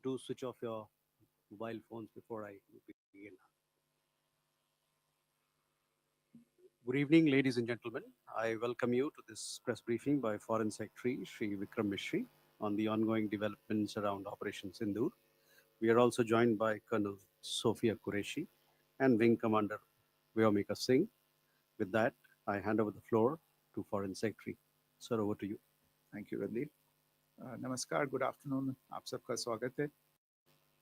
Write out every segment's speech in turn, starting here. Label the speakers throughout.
Speaker 1: do switch off your mobile phones before I begin. Good evening, ladies and gentlemen. I welcome you to this press briefing by Foreign Secretary Shri Vikram Mishri on the ongoing developments around Operation Sindoor. We are also joined by Colonel Sophia Qureshi and Wing Commander Vyomika Singh. With that, I hand over the floor to Foreign Secretary. Sir, over to you.
Speaker 2: Thank you Randeep. नमस्कार, good afternoon, आप सबका स्वागत है.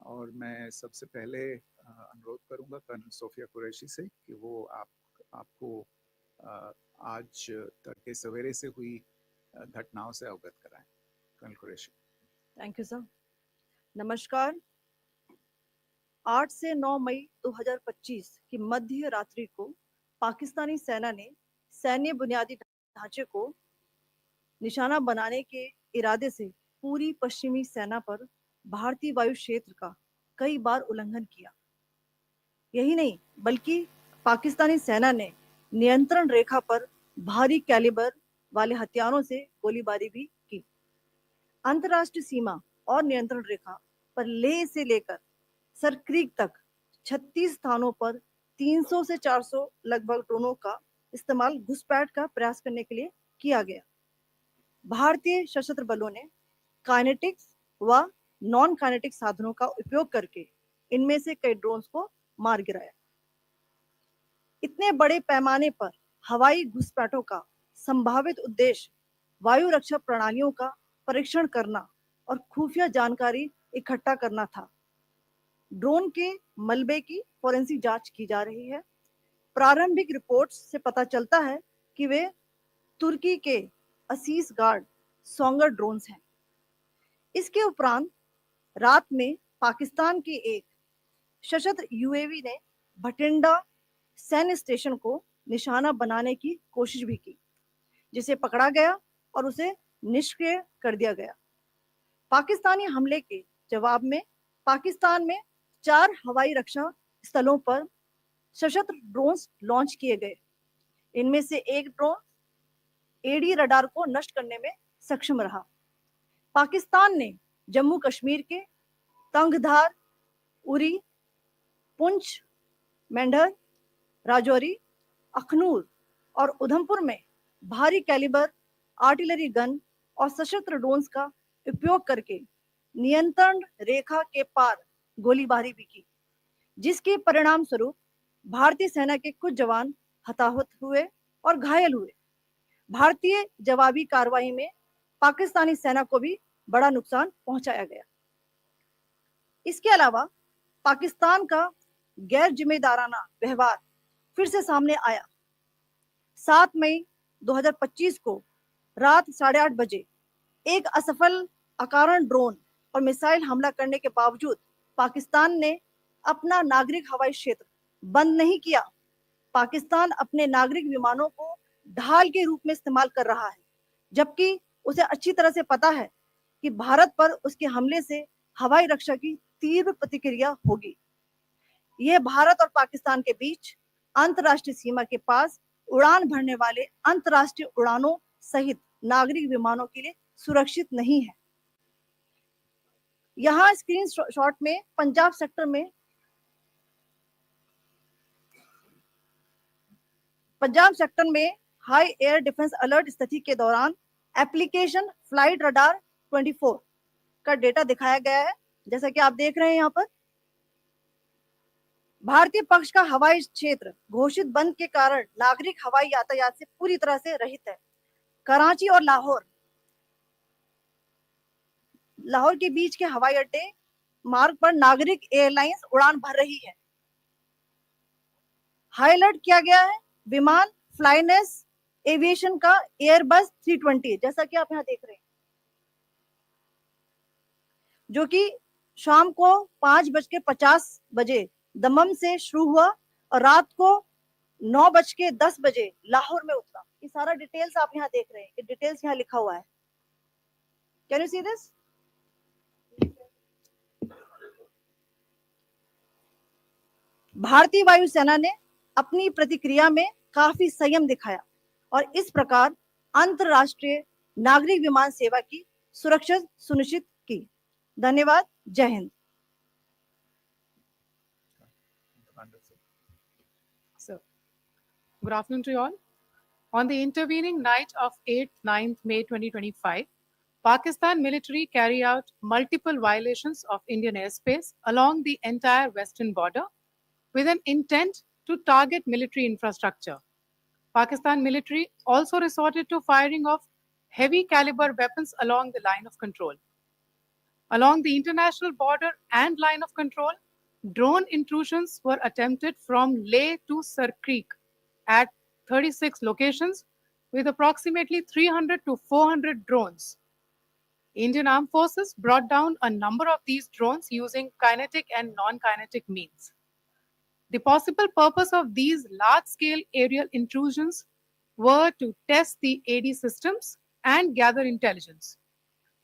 Speaker 2: और मैं सबसे पहले अनुरोध करूंगा कर्नल सोफिया कुरैशी से कि वो आपको आज तड़के सवेरे से हुई घटनाओं से अवगत कराएं. Colonel Qureshi.
Speaker 3: Thank you sir. नमस्कार. 8 से 9 मई 2025 की मध्य रात्रि को पाकिस्तानी सेना ने सैन्य बुनियादी ढांचे को निशाना बनाने के इरादे से पूरी पश्चिमी सेना पर भारतीय वायु क्षेत्र का कई बार उल्लंघन किया. यही नहीं बल्कि पाकिस्तानी सेना ने नियंत्रण रेखा पर भारी कैलिबर वाले हथियारों से गोलीबारी भी की. अंतर्राष्ट्रीय सीमा और नियंत्रण रेखा पर लेह से लेकर सरक्रीक तक 36 स्थानों पर 300 से 400 लगभग ड्रोनों का इस्तेमाल घुसपैठ का प्रयास करने के लिए किया गया. भारतीय सशस्त्र बलों ने काइनेटिक्स व नॉन काइनेटिक साधनों का उपयोग करके इनमें से कई ड्रोन्स को मार गिराया. इतने बड़े पैमाने पर हवाई घुसपैठों का संभावित उद्देश्य वायु रक्षा प्रणालियों का परीक्षण करना और खुफिया जानकारी इकट्ठा करना था. ड्रोन के मलबे की फोरेंसिक जांच की जा रही है. प्रारंभिक रिपोर्ट्स से पता चलता है कि वे तुर्की के असीस गार्ड सोंगर ड्रोन्स हैं. इसके उपरांत रात में पाकिस्तान के एक सशस्त्र यूएवी ने भटिंडा सैन्य स्टेशन को निशाना बनाने की कोशिश भी की, जिसे पकड़ा गया और उसे निष्क्रिय कर दिया गया. पाकिस्तानी हमले के जवाब में पाकिस्तान में 4 हवाई रक्षा स्थलों पर सशस्त्र ड्रोन्स लॉन्च किए गए. इनमें से एक ड्रोन एडी रडार को नष्ट करने में सक्षम रहा. पाकिस्तान ने जम्मू कश्मीर के तंगधार, उरी, पुंछ, मेंढर, राजौरी, अखनूर और उधमपुर में भारी कैलिबर आर्टिलरी गन और सशस्त्र ड्रोन्स का उपयोग करके नियंत्रण रेखा के पार गोलीबारी भी की, जिसके परिणाम स्वरूप भारतीय सेना के कुछ जवान हताहत हुए और घायल हुए. भारतीय जवाबी कार्रवाई में पाकिस्तानी सेना को भी बड़ा नुकसान पहुंचाया गया. इसके अलावा पाकिस्तान का गैर जिम्मेदाराना व्यवहार फिर से सामने आया. 7 मई 2025 को रात 8:30 बजे एक असफल अकारण ड्रोन और मिसाइल हमला करने के बावजूद पाकिस्तान ने अपना नागरिक हवाई क्षेत्र बंद नहीं किया. पाकिस्तान अपने नागरिक विमानों को ढाल के रूप में इस्तेमाल कर रहा है, जबकि उसे अच्छी तरह से पता है कि भारत पर उसके हमले से हवाई रक्षा की तीव्र प्रतिक्रिया होगी. यह भारत और पाकिस्तान के बीच अंतर्राष्ट्रीय सीमा के पास उड़ान भरने वाले अंतर्राष्ट्रीय उड़ानों सहित नागरिक विमानों के लिए सुरक्षित नहीं है. यहाँ स्क्रीन शॉट में पंजाब सेक्टर में हाई एयर डिफेंस अलर्ट स्थिति के दौरान एप्लीकेशन फ्लाइट रडार 24 का डेटा दिखाया गया है. जैसा कि आप देख रहे हैं यहाँ पर भारतीय पक्ष का हवाई क्षेत्र घोषित बंद के कारण नागरिक हवाई यातायात से पूरी तरह से रहित है. कराची और लाहौर के बीच के हवाई अड्डे मार्ग पर नागरिक एयरलाइंस उड़ान भर रही है. हाई अलर्ट किया गया है विमान फ्लाइनेस एविएशन का एयरबस 320, जैसा कि आप यहाँ देख रहे हैं, जो कि शाम को 5:50 बजे दमम से शुरू हुआ और रात को 9:10 बजे लाहौर में उतरा. ये सारा डिटेल्स आप यहाँ देख रहे हैं. ये डिटेल्स यहाँ लिखा हुआ है. Can you see this? भारतीय वायुसेना ने अपनी प्रतिक्रिया में काफी संयम दिखाया और इस प्रकार अंतरराष्ट्रीय नागरिक विमान सेवा की सुरक्षा सुनिश्चित की. धन्यवाद. जय Hind.
Speaker 4: So, good afternoon to you all. On the intervening night of 8th 9th May 2025, Pakistan military carry out multiple violations of Indian airspace along the entire western border with an intent to target military infrastructure. Pakistan military also resorted to firing of heavy caliber weapons along the line of control. Along the international border and line of control, drone intrusions were attempted from Leh to Sir Creek at 36 locations with approximately 300 to 400 drones. Indian Armed Forces brought down a number of these drones using kinetic and non-kinetic means. The possible purpose of these large-scale aerial intrusions were to test the AD systems and gather intelligence.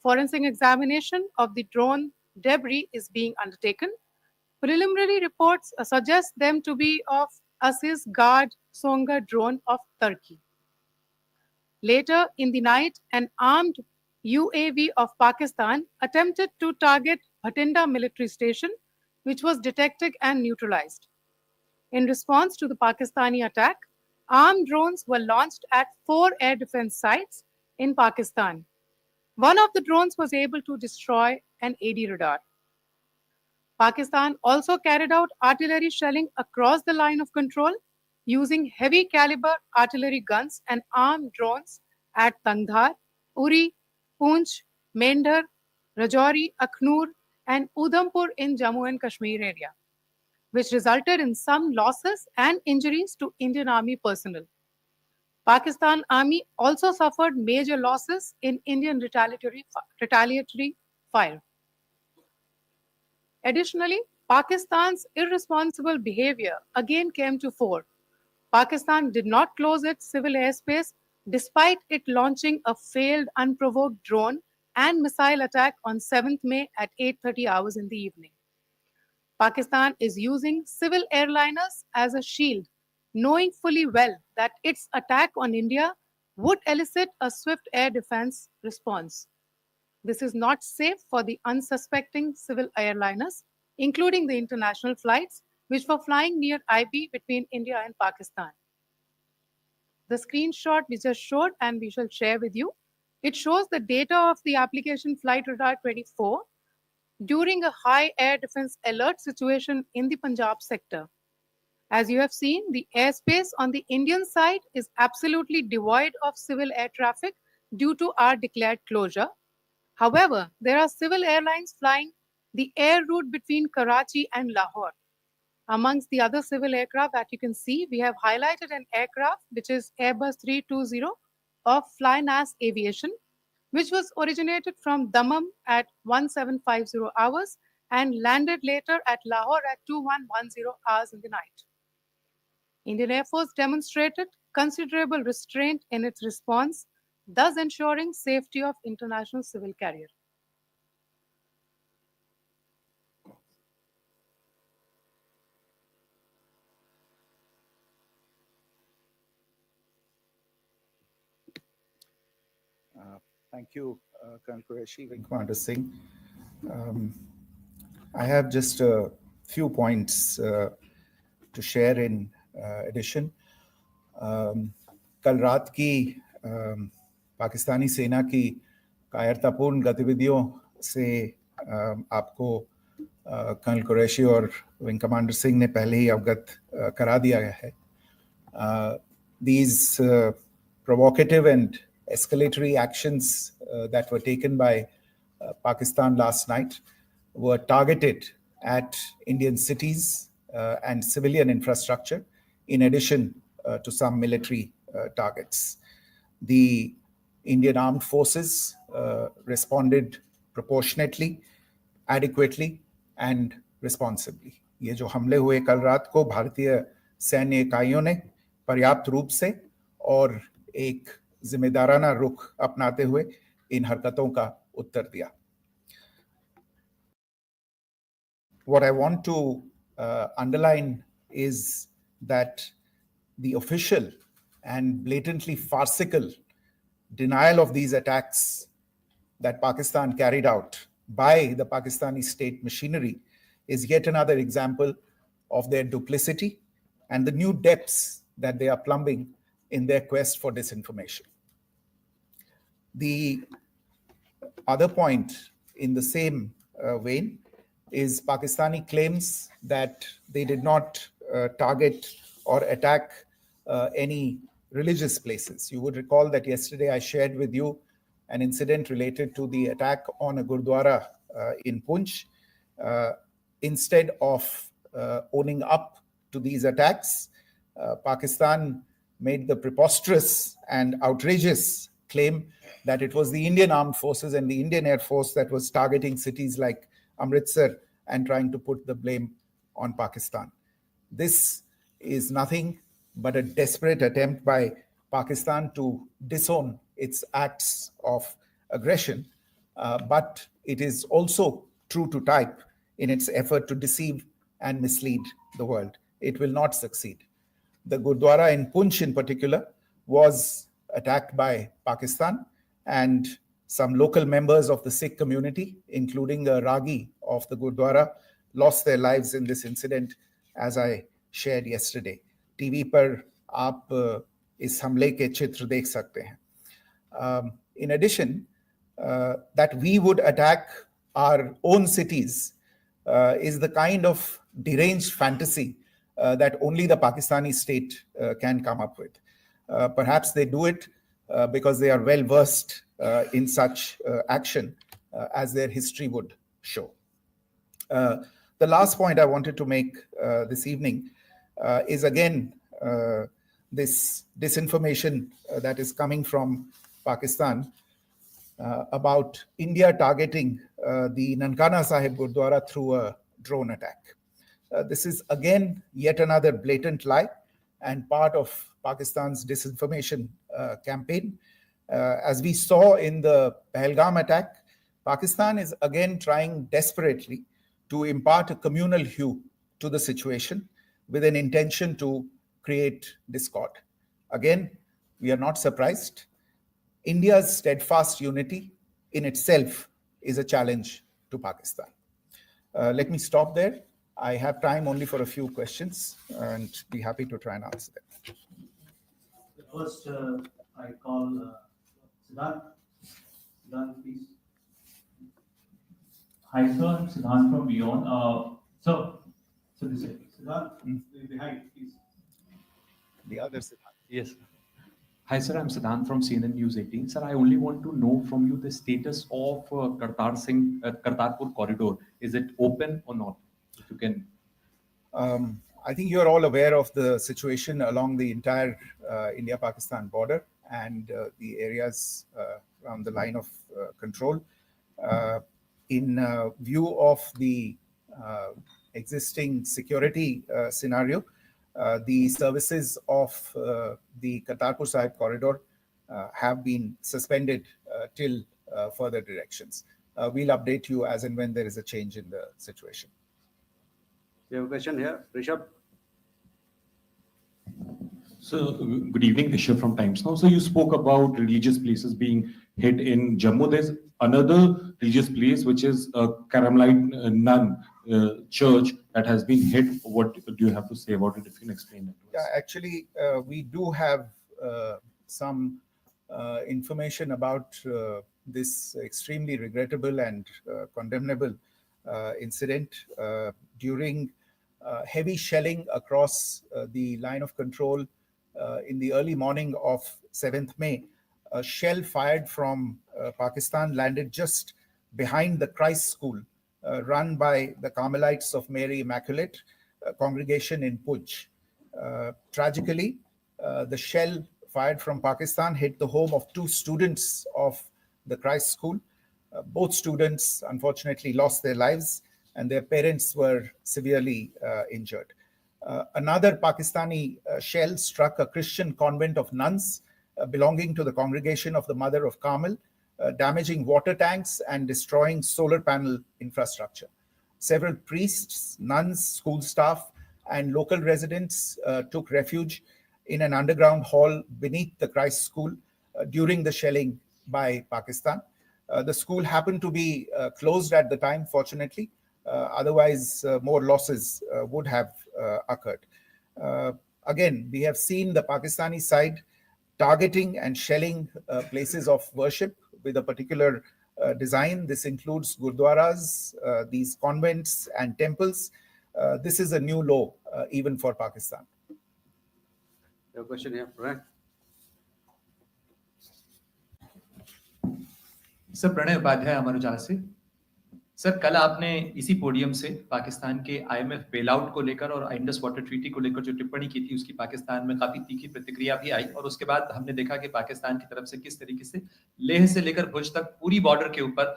Speaker 4: Forensic examination of the drone debris is being undertaken. Preliminary reports suggest them to be of Aziz Guard Songa drone of Turkey. Later in the night, an armed UAV of Pakistan attempted to target Bhatinda military station, which was detected and neutralized. In response to the Pakistani attack, armed drones were launched at 4 air defense sites in Pakistan. One of the drones was able to destroy an AD radar. Pakistan also carried out artillery shelling across the line of control using heavy caliber artillery guns and armed drones at Tangdhar, Uri, Poonch, Mendhar, Rajouri, Akhnur, and Udhampur in Jammu and Kashmir area, which resulted in some losses and injuries to Indian Army personnel. Pakistan Army also suffered major losses in Indian retaliatory fire. Additionally, Pakistan's irresponsible behavior again came to fore. Pakistan did not close its civil airspace despite it launching a failed unprovoked drone and missile attack on 7th May at 8:30 hours in the evening. Pakistan is using civil airliners as a shield, knowing fully well that its attack on India would elicit a swift air defense response. This is not safe for the unsuspecting civil airliners, including the international flights, which were flying near IB between India and Pakistan. The screenshot we just showed and we shall share with you, it shows the data of the application Flight Radar 24 during a high air defense alert situation in the Punjab sector. As you have seen, the airspace on the Indian side is absolutely devoid of civil air traffic due to our declared closure. However, there are civil airlines flying the air route between Karachi and Lahore. Amongst the other civil aircraft that you can see, we have highlighted an aircraft which is Airbus 320 of Flynas Aviation, which was originated from Dammam at 1750 hours and landed later at Lahore at 2110 hours in the night. Indian Air Force demonstrated considerable restraint in its response, thus ensuring safety of international civil carrier.
Speaker 2: Thank you, Colonel Qureshi, Wing Commander Singh. I have just a few points to share in addition. कल रात की पाकिस्तानी सेना की कायरतापूर्ण गतिविधियों से आपको colonel Qureshi और विंग कमांडर सिंह ने पहले ही अवगत करा दिया गया है. These provocative and escalatory actions that were taken by Pakistan last night were targeted at Indian cities and civilian infrastructure, in addition to some military targets. The Indian Armed Forces responded proportionately, adequately, and responsibly. ये जो हमले हुए कल रात को भारतीय सैन्य इकाइयों ने पर्याप्त रूप से और एक जिम्मेदाराना रुख अपनाते हुए इन हरकतों का उत्तर दिया. What I want to underline is that the official and blatantly farcical denial of these attacks that Pakistan carried out by the Pakistani state machinery is yet another example of their duplicity and the new depths that they are plumbing in their quest for disinformation. The other point in the same vein is Pakistani claims that they did not target or attack any religious places. You would recall that yesterday I shared with you an incident related to the attack on a Gurdwara in Punch. Instead of owning up to these attacks, Pakistan made the preposterous and outrageous claim that it was the Indian armed forces and the Indian Air Force that was targeting cities like Amritsar and trying to put the blame on Pakistan. This is nothing but a desperate attempt by Pakistan to disown its acts of aggression, but it is also true to type in its effort to deceive and mislead the world. It will not succeed. The Gurdwara in Punch in particular was attacked by Pakistan, and some local members of the Sikh community, including a Ragi of the Gurdwara, lost their lives in this incident, as I shared yesterday. TV पर आप इस हमले के चित्र देख सकते हैं. In addition, that we would attack our own cities is the kind of deranged fantasy that only the Pakistani state can come up with. Perhaps they do it because they are well versed in such action, as their history would show. The last point I wanted to make this evening is again this disinformation that is coming from Pakistan about India targeting the Nankana Sahib Gurdwara through a drone attack. This is again yet another blatant lie and part of Pakistan's disinformation campaign. As we saw in the Pahalgam attack, Pakistan is again trying desperately to impart a communal hue to the situation with an intention to create discord. Again, we are not surprised. India's steadfast unity in itself is a challenge to Pakistan. Let me stop there. I have time only for a few questions and be happy to try and answer them.
Speaker 1: First, I call Siddharth. Siddharth, please.
Speaker 5: Hi, sir. I'm Siddharth from Beyond. So this is
Speaker 1: Siddharth, behind, please.
Speaker 2: The other Siddharth.
Speaker 5: yes. Hi, sir. I'm Siddharth from CNN News 18. Sir, I only want to know from you the status of Kartarpur corridor. Is it open or not? If you can.
Speaker 2: I think you're all aware of the situation along the entire India-Pakistan border and the areas around the line of control. In view of the existing security scenario, the services of the Kartarpur Sahib corridor have been suspended till further directions. We'll update you as and when there is a change in the situation.
Speaker 1: We have a question here. Rishabh.
Speaker 5: So, good evening, Rishabh from Times Now. So, you spoke about religious places being hit in Jammu. There's another religious place, which is a Carmelite nun church that has been hit. What do you have to say about it, if you can explain that to us?
Speaker 2: Yeah, actually, we do have some information about this extremely regrettable and condemnable incident. During heavy shelling across the line of control in the early morning of 7th May, a shell fired from Pakistan landed just behind the Christ School run by the Carmelites of Mary Immaculate congregation in Puj. Tragically, the shell fired from Pakistan hit the home of 2 students of the Christ School. Both students unfortunately lost their lives and their parents were severely injured. Another Pakistani shell struck a Christian convent of nuns belonging to the congregation of the Mother of Carmel, damaging water tanks and destroying solar panel infrastructure. Several priests, nuns, school staff, and local residents took refuge in an underground hall beneath the Christ School during the shelling by Pakistan. The school happened to be closed at the time, fortunately. Otherwise, more losses would have occurred. Again, we have seen the Pakistani side targeting and shelling places of worship with a particular design. This includes gurdwaras, these convents and temples. This is a new low even for Pakistan.
Speaker 1: Your question here, Pranay.
Speaker 6: Sir Pranay Upadhyay Amar Ujala से। Sir कल आपने इसी podium से पाकिस्तान के IMF bailout को लेकर और Indus water treaty को लेकर जो टिप्पणी की थी उसकी पाकिस्तान में काफी तीखी प्रतिक्रिया भी आई और उसके बाद हमने देखा कि पाकिस्तान की तरफ से किस तरीके से लेह से लेकर भुज तक पूरी बॉर्डर के ऊपर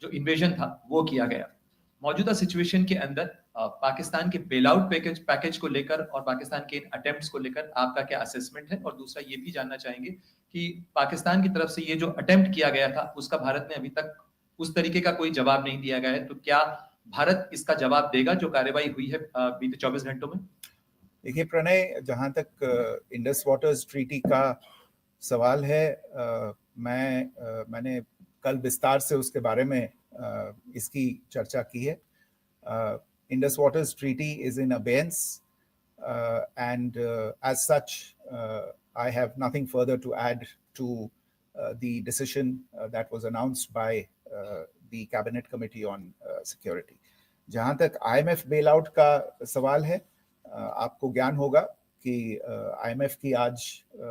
Speaker 6: जो इन्वेजन था वो किया गया। मौजूदा सिचुएशन के अंदर पाकिस्तान के बेलआउट पैकेज को लेकर और पाकिस्तान के अटेम्प्ट्स को लेकर आपका क्या असेसमेंट है? और दूसरा ये भी जानना चाहेंगे कि पाकिस्तान की तरफ से ये जो अटेम्प्ट किया गया था उसका भारत ने अभी तक उस तरीके का कोई जवाब नहीं दिया गया है, तो क्या भारत इसका जवाब देगा जो कार्रवाई हुई है बीते 24 घंटों में?
Speaker 2: देखिए प्रणय, जहां तक इंडस वाटर्स ट्रीटी का सवाल है, मैंने कल विस्तार से उसके बारे में इसकी चर्चा की है। Indus waters treaty is in abeyance and as such I have nothing further to add to the decision that was announced by the Cabinet Committee on Security. जहाँ तक IMF bailout का सवाल है, आपको ज्ञान होगा कि IMF की आज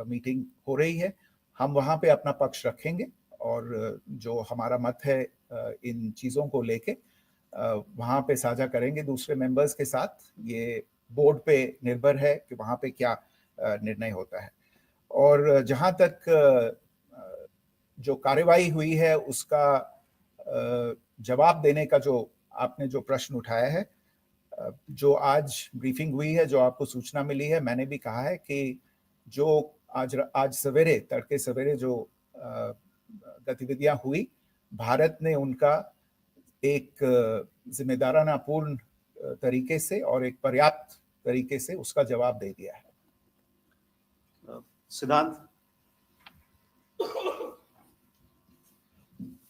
Speaker 2: मीटिंग हो रही है। हम वहाँ पे अपना पक्ष रखेंगे और जो हमारा मत है इन चीज़ों को लेके वहाँ पे साझा करेंगे दूसरे मेंबर्स के साथ। ये बोर्ड पे निर्भर है कि वहाँ पे क्या निर्णय होता है। और जहाँ तक जो कार्रवाई हुई है उसका जवाब देने का जो आपने जो प्रश्न उठाया है, जो आज ब्रीफिंग हुई है, जो आपको सूचना मिली है, मैंने भी कहा है कि जो आज सवेरे तड़के सवेरे जो गतिविधियां हुई, भारत ने उनका एक जिम्मेदाराना पूर्ण तरीके से और एक पर्याप्त तरीके से उसका जवाब दे दिया है।
Speaker 1: Siddhant.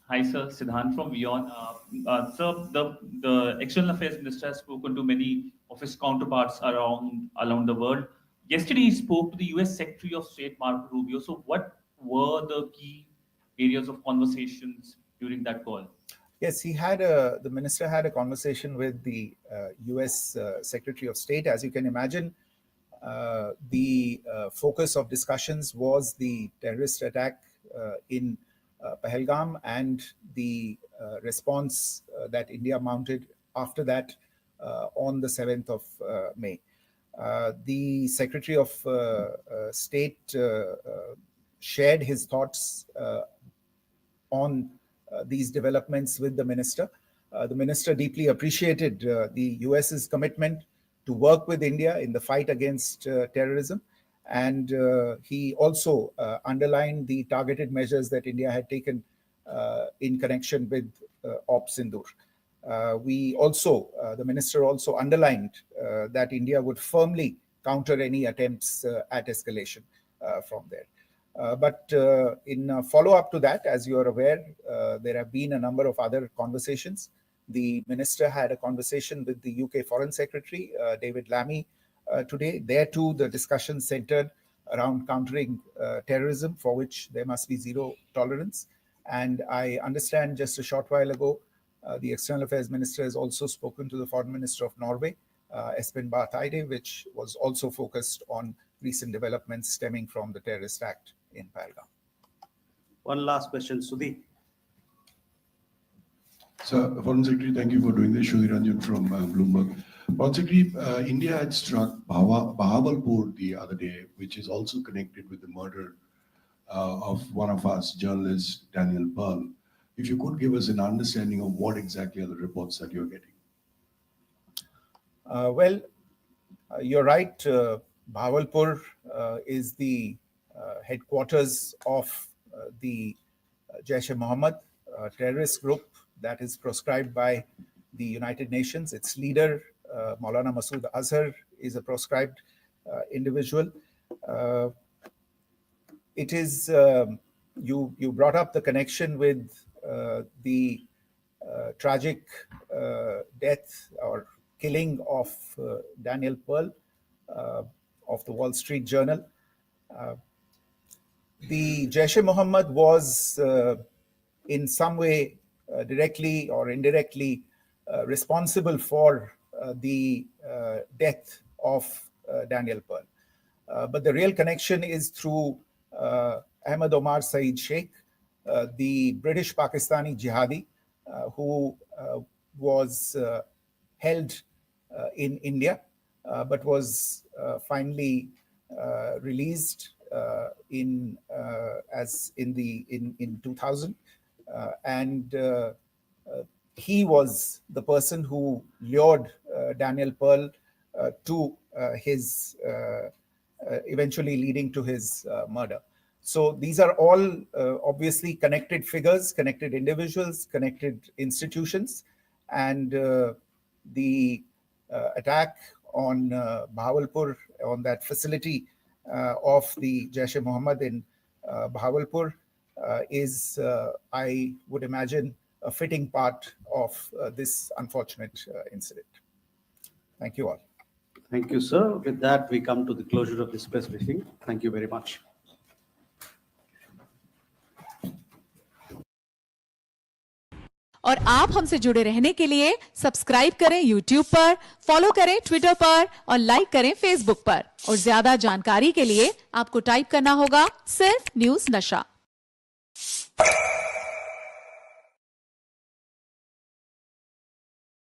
Speaker 7: Hi, sir. Siddhant from WION. Sir, the External Affairs Minister has spoken to many of his counterparts around the world. Yesterday, he spoke to the U.S. Secretary of State Marco Rubio. So, what were the key areas of conversations during that call?
Speaker 2: Yes, the minister had a conversation with the U.S. Secretary of State. As you can imagine, the focus of discussions was the terrorist attack in Pahalgam and the response that India mounted after that on the 7th of May. The Secretary of State shared his thoughts on these developments with the minister. The minister deeply appreciated the US's commitment to work with India in the fight against terrorism. And he also underlined the targeted measures that India had taken in connection with Ops Sindoor. The minister also underlined that India would firmly counter any attempts at escalation from there. But in follow-up to that, as you are aware, there have been a number of other conversations. The minister had a conversation with the UK Foreign Secretary, David Lammy, today. There too, the discussion centered around countering terrorism, for which there must be zero tolerance. And I understand just a short while ago, the External Affairs Minister has also spoken to the Foreign Minister of Norway, Espen Barth Eide, which was also focused on recent developments stemming from the terrorist act in Pahalgam.
Speaker 1: One last question, Sudhi.
Speaker 8: So, Foreign Secretary, thank you for doing this. Sudhi Ranjan from Bloomberg. Foreign Secretary, India had struck Bahawalpur the other day, which is also connected with the murder of one of us, journalist Daniel Pearl. If you could give us an understanding of what exactly are the reports that you're getting.
Speaker 2: You're right. Bahawalpur is the headquarters of the Jaish-e-Mohammed terrorist group that is proscribed by the United Nations. Its leader, Maulana Masood Azhar, is a proscribed individual. It is, you brought up the connection with the tragic death or killing of Daniel Pearl of the Wall Street Journal. The Jaish-e-Mohammed was in some way directly or indirectly responsible for the death of Daniel Pearl. But the real connection is through Ahmed Omar Saeed Sheikh, the British Pakistani jihadi who was held in India, but was finally released in 2000, and he was the person who lured Daniel Pearl to his eventually leading to his murder. So these are all obviously connected figures, connected individuals, connected institutions, and the attack on Bahawalpur, on that facility of the Jaish-e-Mohammed in Bahawalpur is, I would imagine, a fitting part of this unfortunate incident. Thank you all.
Speaker 1: Thank you, sir. With that, we come to the closure of this press briefing. Thank you very much.
Speaker 9: और आप हमसे जुड़े रहने के लिए subscribe करें YouTube पर, follow करें Twitter पर और लाइक करें Facebook पर। और ज्यादा जानकारी के लिए आपको टाइप करना होगा सिर्फ न्यूज़ नशा।